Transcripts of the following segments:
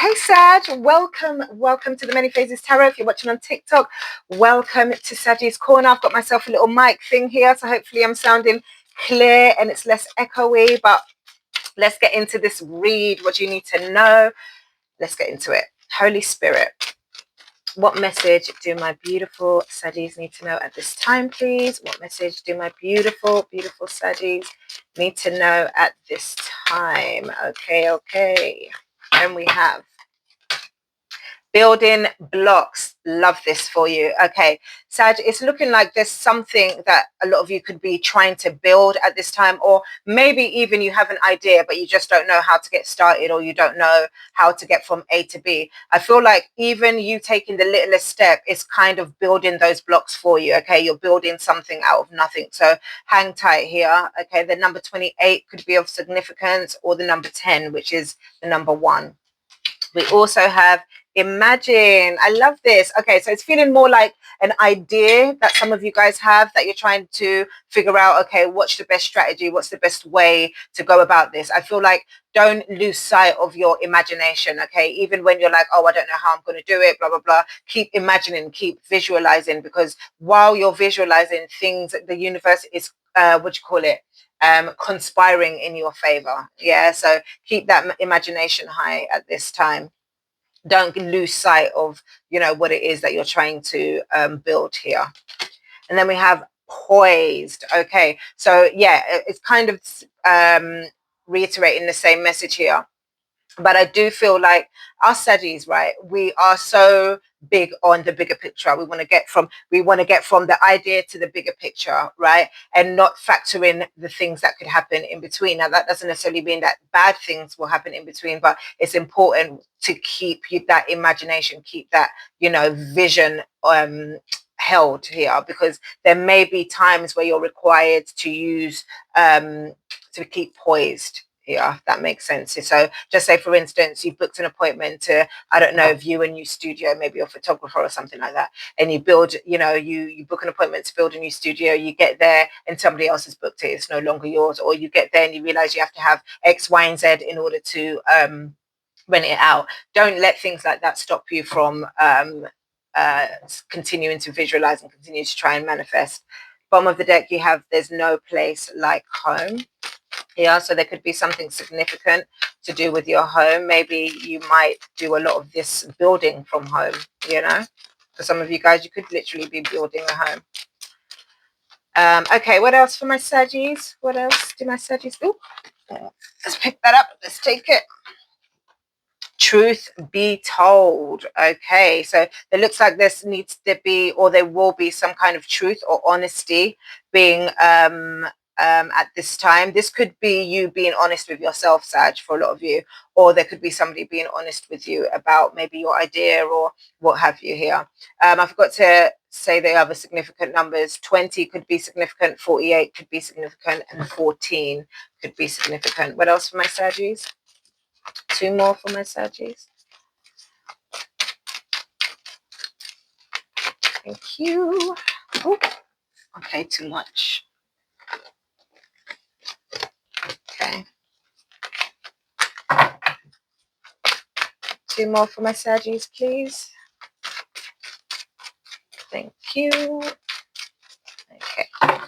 Hey Sag, welcome to the Many Phases Tarot. If you're watching on TikTok, welcome to Sag's Corner. I've got myself a little mic thing here, so hopefully I'm sounding clear and it's less echoey, but let's get into this read. What do you need to know? Let's get into it. Holy Spirit, what message do my beautiful Saggies need to know at this time, please? What message do my beautiful Saggies need to know at this time? Okay. And we have building blocks. Love this for you. Okay, Sag, it's looking like there's something that a lot of you could be trying to build at this time, or maybe even you have an idea but you just don't know how to get started, or you don't know how to get from A to B. I feel like even you taking the littlest step is kind of building those blocks for you. Okay, you're building something out of nothing, so hang tight here. Okay, the number 28 could be of significance, or the number 10, which is the number 1. We also have imagine. I love this. Okay, so it's feeling more like an idea that some of you guys have, that you're trying to figure out, okay, what's the best strategy, what's the best way to go about this. I feel like don't lose sight of your imagination. Okay, even when you're like, oh, I don't know how I'm going to do it, blah blah blah, keep imagining, keep visualizing, because while you're visualizing things, the universe is conspiring in your favor. Yeah, so keep that imagination high at this time. Don't lose sight of what it is that you're trying to build here. And then we have poised. Okay, so yeah, it's kind of reiterating the same message here. But I do feel like us Saggies, right, we are so big on the bigger picture. We want to get from the idea to the bigger picture, right, and not factor in the things that could happen in between. Now, that doesn't necessarily mean that bad things will happen in between, but it's important to keep that imagination, keep that vision held here, because there may be times where you're required to use to keep poised. Yeah, that makes sense. So just say, for instance, you've booked an appointment to, I don't know, view a new studio, maybe you're a photographer or something like that, and you build, you book an appointment to build a new studio. You get there and somebody else has booked it, it's no longer yours. Or you get there and you realize you have to have X, Y, and Z in order to rent it out. Don't let things like that stop you from continuing to visualize and continue to try and manifest. Bottom of the deck, you have there's no place like home. Yeah, so there could be something significant to do with your home. Maybe you might do a lot of this building from home, For some of you guys, you could literally be building a home. Okay, what else for my Saggies? What else do my Saggies do? Let's pick that up. Let's take it. Truth be told. Okay, so it looks like this needs to be, or there will be, some kind of truth or honesty being at this time. This could be you being honest with yourself, Sag, for a lot of you, or there could be somebody being honest with you about maybe your idea or what have you here. I forgot to say the other significant numbers. 20 could be significant, 48 could be significant, and 14 could be significant. What else for my Saggies? 2 more for my Saggies. Thank you. Oh, okay, too much. Okay. 2 more for my Saggies, please. Thank you. Okay.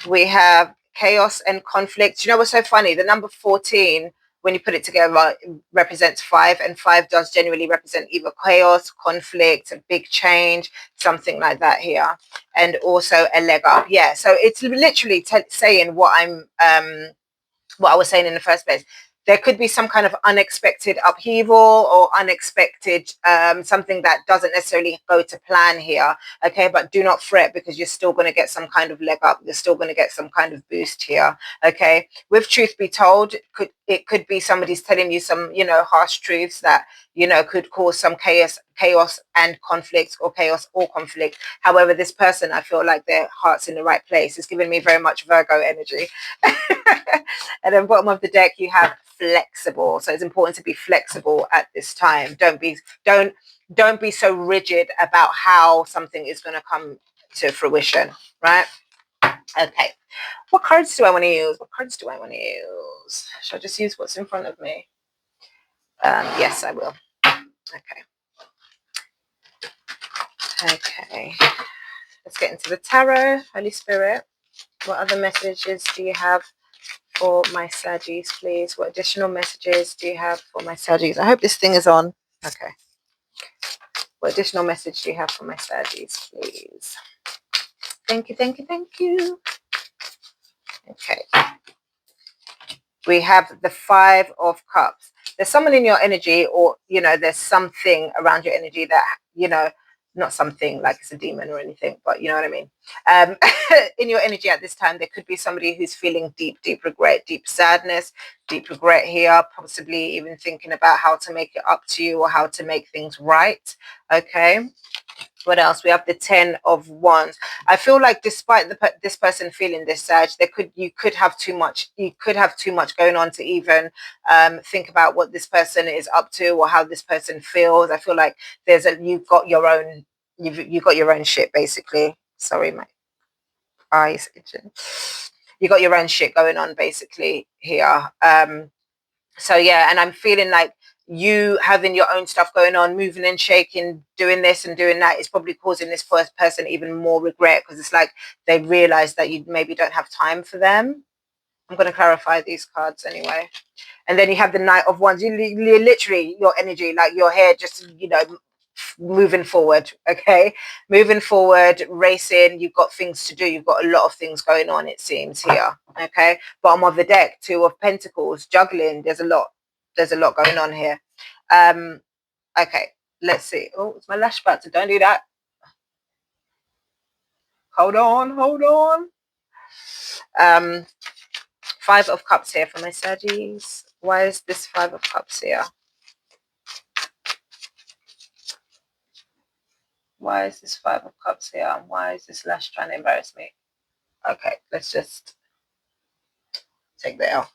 We have chaos and conflict. You know what's so funny? The number 14, when you put it together, represents 5, and 5 does generally represent either chaos, conflict, a big change, something like that here, and also a leg up. Yeah, so it's literally saying what I was saying in the first place. There could be some kind of unexpected upheaval or unexpected something that doesn't necessarily go to plan here. Okay, but do not fret, because you're still going to get some kind of leg up. You're still going to get some kind of boost here. Okay, with truth be told, it could be somebody's telling you some harsh truths that could cause some chaos and conflict, or chaos or conflict. However, this person, I feel like their heart's in the right place. It's giving me very much Virgo energy. And then bottom of the deck, you have flexible. So it's important to be flexible at this time. Don't be so rigid about how something is going to come to fruition, right? Okay. What cards do I want to use? Should I just use what's in front of me? Yes, I will. Okay. Okay. Let's get into the tarot. Holy Spirit, what other messages do you have for my Saggies, please? What additional messages do you have for my Saggies? I hope this thing is on. Okay. What additional message do you have for my Saggies, please? Thank you, thank you, thank you. Okay. We have the Five of Cups. There's someone in your energy, or, you know, there's something around your energy that, you know, not something like it's a demon or anything, but you know what I mean. In your energy at this time, there could be somebody who's feeling deep, deep regret, deep sadness, deep regret here, possibly even thinking about how to make it up to you or how to make things right. Okay. What else? We have the Ten of Wands. I feel like despite this person feeling this surge, you could have too much going on to even think about what this person is up to or how this person feels. I feel like you've got your own shit, basically. Sorry, my eyes itching. You got your own shit going on basically here. So yeah, and I'm feeling like you having your own stuff going on, moving and shaking, doing this and doing that is probably causing this first person even more regret, because it's like they realize that you maybe don't have time for them. I'm going to clarify these cards anyway. And then you have the Knight of Wands. You literally, your energy, like your hair, just, you know, moving forward. Okay, moving forward, racing. You've got things to do. You've got a lot of things going on, it seems here. Okay, bottom of the deck, Two of Pentacles, juggling. There's a lot going on here. Okay, let's see. Oh, it's my lash butter. Don't do that. Hold on. Five of Cups here for my Saggies. Why is this Five of Cups here? Why is this Five of Cups here? And why is this lash trying to embarrass me? Okay, let's just take that out.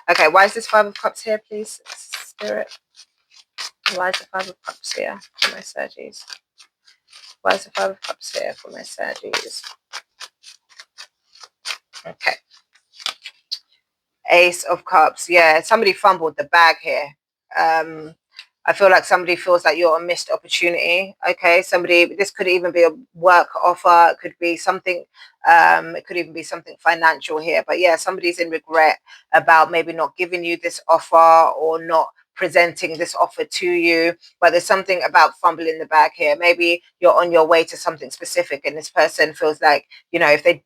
Okay, why is this Five of Cups here, please, Spirit? Why is the Five of Cups here for my Saggies? Why is the Five of Cups here for my Saggies? Okay. Ace of Cups. Yeah, somebody fumbled the bag here. I feel like somebody feels like you're a missed opportunity. Okay, this could even be a work offer. It could be something, it could even be something financial here. But yeah, somebody's in regret about maybe not giving you this offer or not presenting this offer to you. But there's something about fumbling the bag here. Maybe you're on your way to something specific and this person feels like, you know, if they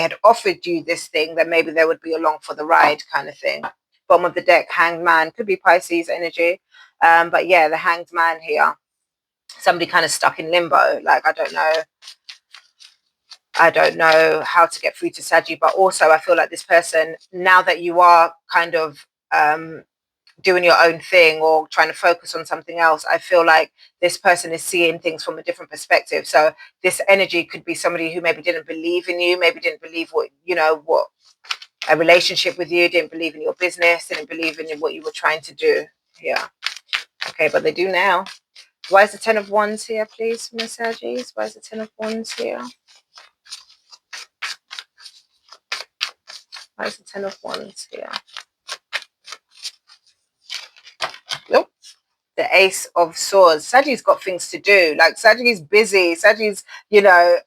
had offered you this thing, then maybe they would be along for the ride, kind of thing. Bottom of the deck, Hanged Man, could be Pisces energy. But yeah, the Hanged Man here, somebody kind of stuck in limbo. Like, I don't know how to get through to Saggy. But also I feel like this person, now that you are kind of doing your own thing or trying to focus on something else, I feel like this person is seeing things from a different perspective. So this energy could be somebody who maybe didn't believe in you, maybe didn't believe what a relationship with you, didn't believe in your business, didn't believe in what you were trying to do. Yeah. Okay, but they do now. Why is the Ten of Wands here, please, Miss Saggies? Why is the Ten of Wands here? Why is the Ten of Wands here? Nope. The Ace of Swords. Sagi's got things to do. Like, Sagi's busy. Sagi's, you know,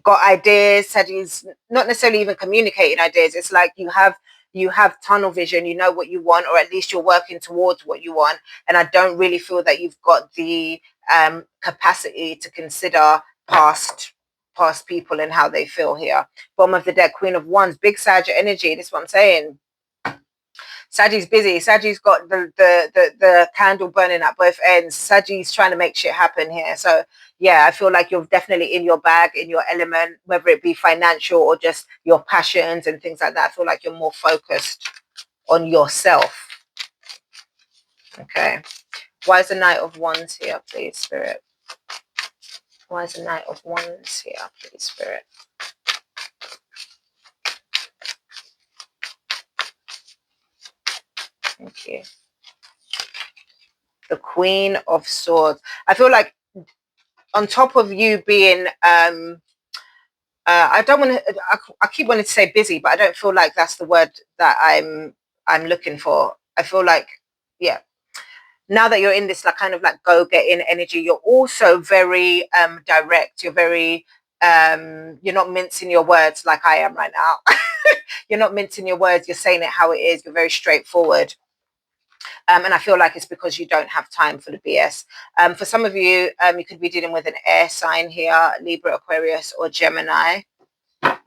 got ideas. Sagi's not necessarily even communicating ideas. It's like you have tunnel vision. You know what you want, or at least you're working towards what you want. And I don't really feel that you've got the capacity to consider past people and how they feel here. Bottom of the deck, Queen of Wands, big Sag energy. This is what I'm saying. Saji's busy. Saji's got the candle burning at both ends. Saji's trying to make shit happen here. So yeah, I feel like you're definitely in your bag, in your element, whether it be financial or just your passions and things like that. I feel like you're more focused on yourself. Okay. Why is the Knight of Wands here, please, Spirit? Why is the Knight of Wands here, please, Spirit? Thank you. The Queen of Swords. I feel like on top of you being I don't want to. I keep wanting to say busy, but I don't feel like that's the word that I'm looking for. I feel like yeah. Now that you're in this like kind of like go-getting energy, you're also very direct. You're very you're not mincing your words like I am right now. You're not mincing your words. You're saying it how it is. You're very straightforward. And I feel like it's because you don't have time for the BS. For some of you, you could be dealing with an air sign here, Libra, Aquarius, or Gemini.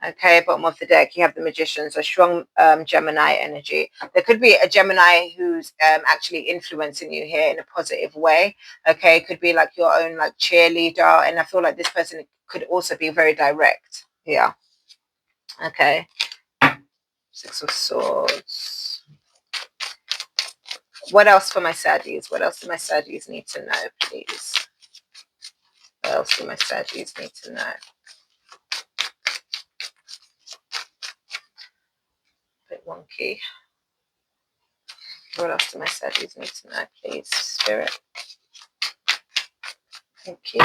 Okay, bottom of the deck, you have the Magician, so strong Gemini energy. There could be a Gemini who's actually influencing you here in a positive way. Okay, it could be like your own like cheerleader, and I feel like this person could also be very direct here. Okay, Six of Swords. What else for my Saddies? What else do my Saddies need to know, please? What else do my Saddies need to know? A bit wonky. What else do my Saddies need to know, please, Spirit? Thank you.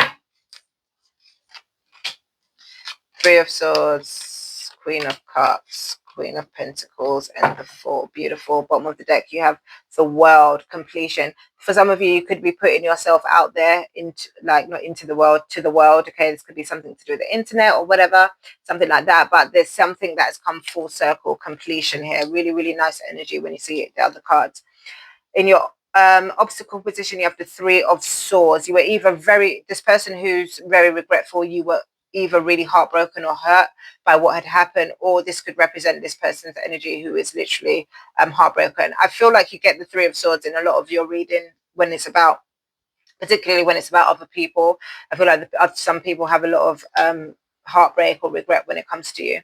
Three of Swords, Queen of Cups, Queen of Pentacles, and the Four. Beautiful. Bottom of the deck, you have the World, completion. For some of you, you could be putting yourself out there into, like, not into the world, to the world. Okay, this could be something to do with the internet or whatever, something like that. But there's something that's come full circle, completion here. Really, really nice energy when you see it, the other cards. In your obstacle position, you have the Three of Swords. You were either this person who's very regretful, you were either really heartbroken or hurt by what had happened, or this could represent this person's energy who is literally heartbroken. I feel like you get the Three of Swords in a lot of your reading when it's about, particularly when it's about other people. I feel like some people have a lot of heartbreak or regret when it comes to you.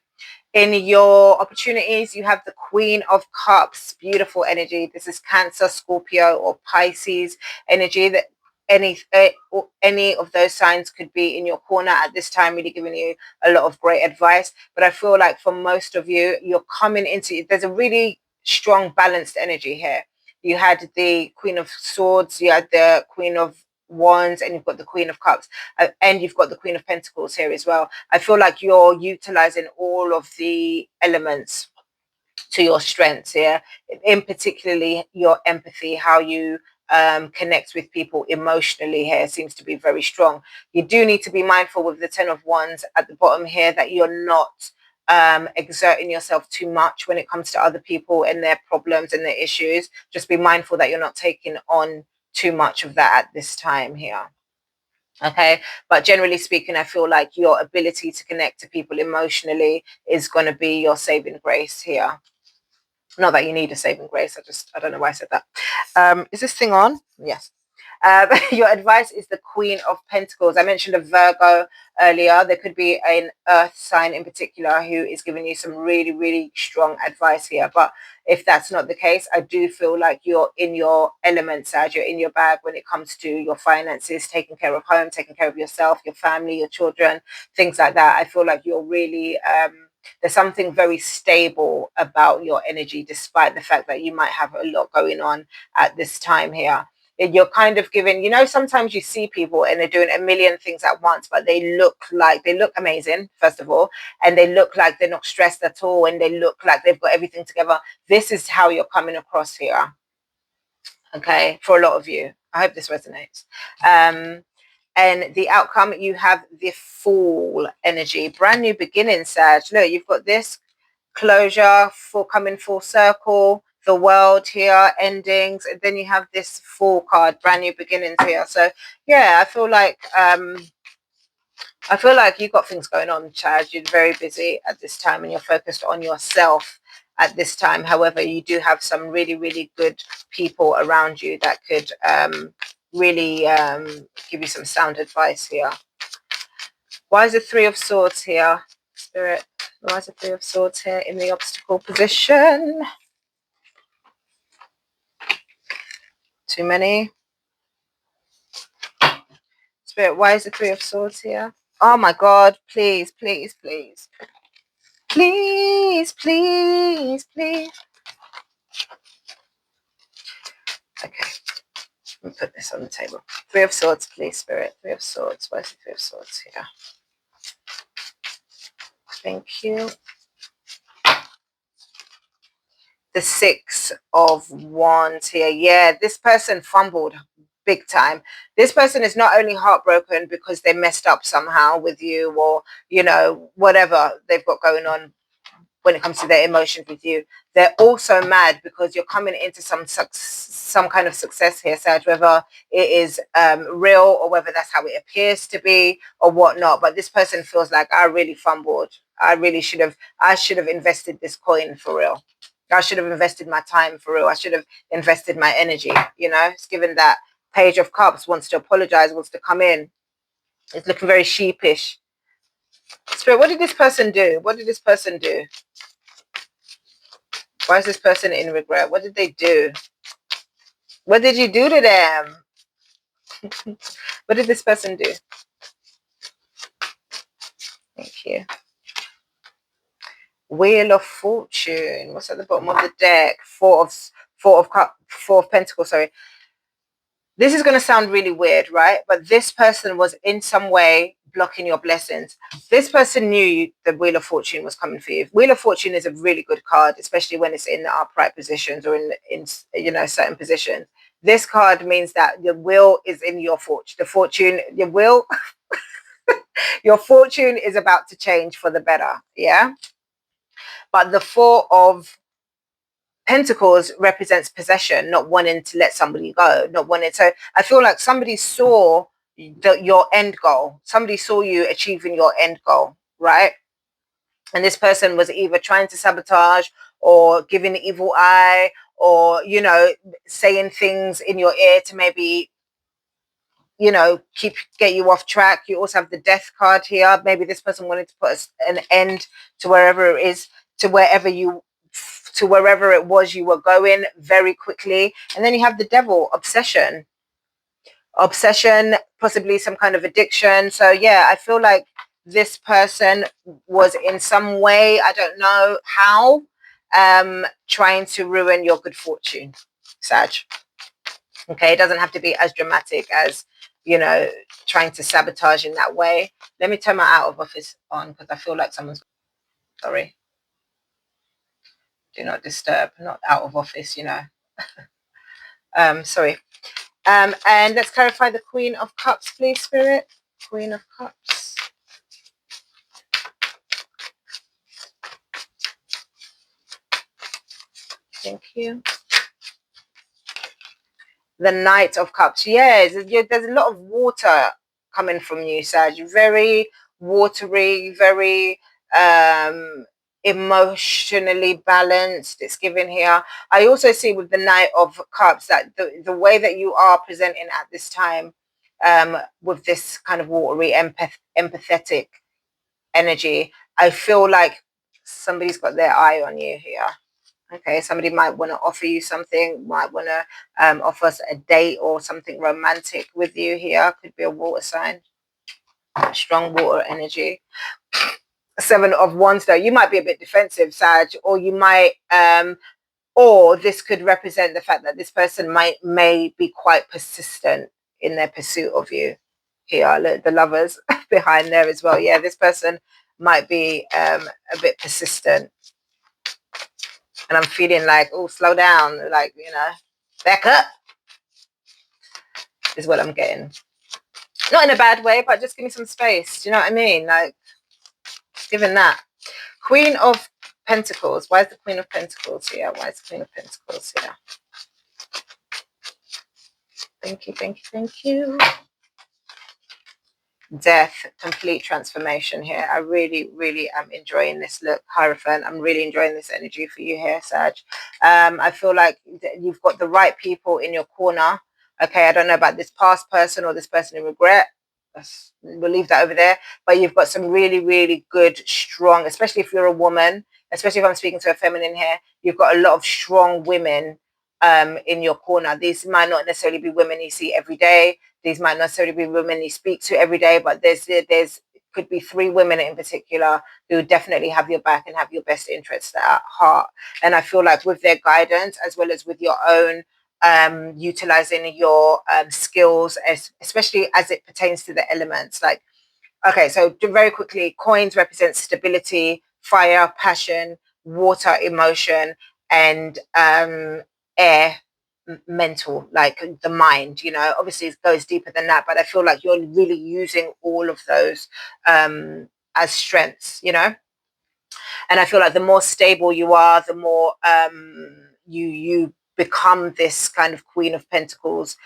In your opportunities, you have the Queen of Cups, beautiful energy. This is Cancer, Scorpio, or Pisces energy. That any of those signs could be in your corner at this time, really giving you a lot of great advice. But I feel like for most of you, you're coming into, there's a really strong balanced energy here. You had the Queen of Swords, you had the Queen of Wands, and you've got the Queen of Cups, and you've got the Queen of Pentacles here as well. I feel like you're utilizing all of the elements to your strengths here, in particularly your empathy, how you connect with people emotionally here seems to be very strong. You do need to be mindful with the Ten of Wands at the bottom here that you're not exerting yourself too much when it comes to other people and their problems and their issues. Just be mindful that you're not taking on too much of that at this time here. Okay, but generally speaking, I feel like your ability to connect to people emotionally is going to be your saving grace here. Not that you need a saving grace, I don't know why I said that. Is this thing on? Yes. Your advice is the Queen of Pentacles. I mentioned a Virgo earlier. There could be an earth sign in particular who is giving you some really, really strong advice here. But if that's not the case, I do feel like you're in your element, Sag. You're in your bag when it comes to your finances, taking care of home, taking care of yourself, your family, your children, things like that. I feel like you're really... there's something very stable about your energy, despite the fact that you might have a lot going on at this time here. You're kind of giving, sometimes you see people and they're doing a million things at once, but they look amazing, first of all, and they look like they're not stressed at all, and they look like they've got everything together. This is how you're coming across here, okay, for a lot of you. I hope this resonates. And the outcome, you have the Fool energy, brand new beginning, Sag. Look, you've got this closure for coming full circle, the World here, endings, and then you have this Fool card, brand new beginnings here. So yeah, I feel like you've got things going on, Chad. You're very busy at this time and you're focused on yourself at this time. However, you do have some really, really good people around you that could really give you some sound advice here. Why is the Three of Swords here, Spirit? Why is the Three of Swords here in the obstacle position? Too many. Spirit, why is the Three of Swords here? Oh my God, please, please, please. Please, please, please. Okay, let me put this on the table. Three of Swords, please, Spirit. Three of Swords. Why is the Three of Swords here? Thank you. The Six of Wands here. Yeah, this person fumbled big time. This person is not only heartbroken because they messed up somehow with you, or, you know, whatever they've got going on when it comes to their emotions with you. They're also mad because you're coming into some kind of success here, Sag, whether it is real or whether that's how it appears to be or whatnot. But this person feels like, I really fumbled. I should have invested this coin for real. I should have invested my time for real. I should have invested my energy. You know, it's given that Page of Cups wants to apologize, wants to come in. It's looking very sheepish. Spirit, what did this person do? What did this person do? Why is this person in regret? What did they do? What did you do to them? What did this person do? Thank you. Wheel of Fortune. What's at the bottom of the deck? Four of Pentacles, sorry. This is going to sound really weird, right? But this person was in some way blocking your blessings. This person knew the Wheel of Fortune was coming for you. Wheel of Fortune is a really good card, especially when it's in the upright positions or in you know, certain positions. This card means that the will is in your fortune. The fortune, your will, your fortune is about to change for the better. Yeah. But the Four of Pentacles represents possession, not wanting to let somebody go, not wanting to. I feel like somebody saw your end goal. Somebody saw you achieving your end goal, right? And this person was either trying to sabotage or giving the evil eye, or, you know, saying things in your ear to maybe, you know, get you off track. You also have the Death card here. Maybe this person wanted to put an end to wherever it is, to wherever it was you were going very quickly. And then you have the Devil, obsession, possibly some kind of addiction. So yeah, I feel like this person was in some way, I don't know how, trying to ruin your good fortune, Sag. Okay, it doesn't have to be as dramatic as, you know, trying to sabotage in that way. Let me turn my out of office on because I feel like someone's, sorry, do not disturb, not out of office, you know. Sorry. And let's clarify the Queen of Cups, please, Spirit. Queen of Cups. Thank you. The Knight of Cups. Yes, there's a lot of water coming from you, Sag. Very watery, very emotionally balanced. It's given here. I also see with the Knight of Cups that the way that you are presenting at this time, with this kind of watery, empathetic energy, I feel like somebody's got their eye on you here. Okay, somebody might want to offer you something, might want to offer us a date or something romantic with you here. Could be a water sign, strong water energy. Seven of Wands, though, you might be a bit defensive, Sag, or you might, or this could represent the fact that this person may be quite persistent in their pursuit of you. Here, look, the Lovers behind there as well. Yeah, this person might be a bit persistent. And I'm feeling like, oh, slow down, like, you know, back up is what I'm getting. Not in a bad way, but just give me some space. Do you know what I mean? Like, given that. Queen of Pentacles. Why is the Queen of Pentacles here? Why is the Queen of Pentacles here? Thank you, thank you, thank you. Death, complete transformation here. I really, really am enjoying this look, Hierophant. I'm really enjoying this energy for you here, Sag. I feel like you've got the right people in your corner. Okay, I don't know about this past person or this person in regret. We'll leave that over there. But you've got some really, really good, strong, especially if you're a woman, especially if I'm speaking to a feminine here, you've got a lot of strong women in your corner. These might not necessarily be women you see every day. These might not necessarily be women you speak to every day, but there's could be three women in particular who definitely have your back and have your best interests at heart. And I feel like with their guidance, as well as with your own utilizing your skills, especially as it pertains to the elements. Like, okay, so very quickly, coins represent stability, fire, passion, water, emotion, and air, mental, like the mind. Obviously it goes deeper than that, but I feel like you're really using all of those as strengths. And I feel like the more stable you are, the more you become this kind of Queen of Pentacles.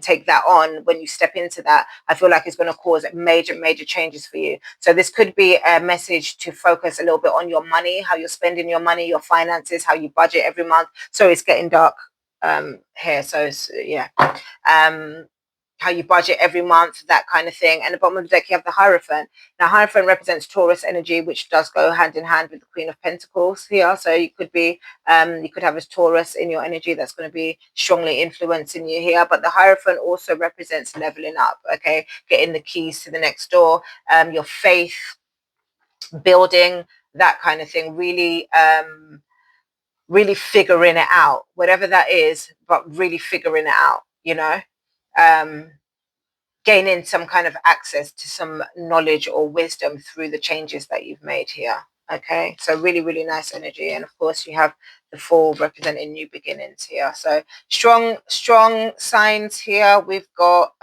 Take that on. When you step into that, I feel like it's going to cause major changes for you. So this could be a message to focus a little bit on your money, how you're spending your money, your finances, how you budget every month. So it's getting dark here, so yeah. How you budget every month, that kind of thing. And the bottom of the deck, you have the Hierophant. Now, Hierophant represents Taurus energy, which does go hand in hand with the Queen of Pentacles here. So you could be, you could have a Taurus in your energy that's going to be strongly influencing you here. But the Hierophant also represents leveling up, okay? Getting the keys to the next door, your faith, building, that kind of thing. Really figuring it out, whatever that is, but really figuring it out, um, gaining some kind of access to some knowledge or wisdom through the changes that you've made here. Okay, so really nice energy. And of course you have the Fool representing new beginnings here. So strong signs here. We've got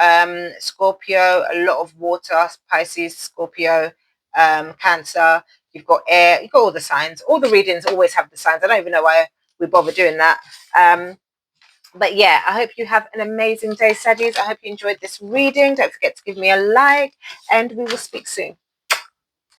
Scorpio, a lot of water, Pisces, Scorpio, Cancer. You've got air. You've got all the signs. All the readings always have the signs. I don't even know why we bother doing that. But yeah, I hope you have an amazing day, Saddies. I hope you enjoyed this reading. Don't forget to give me a like, and we will speak soon.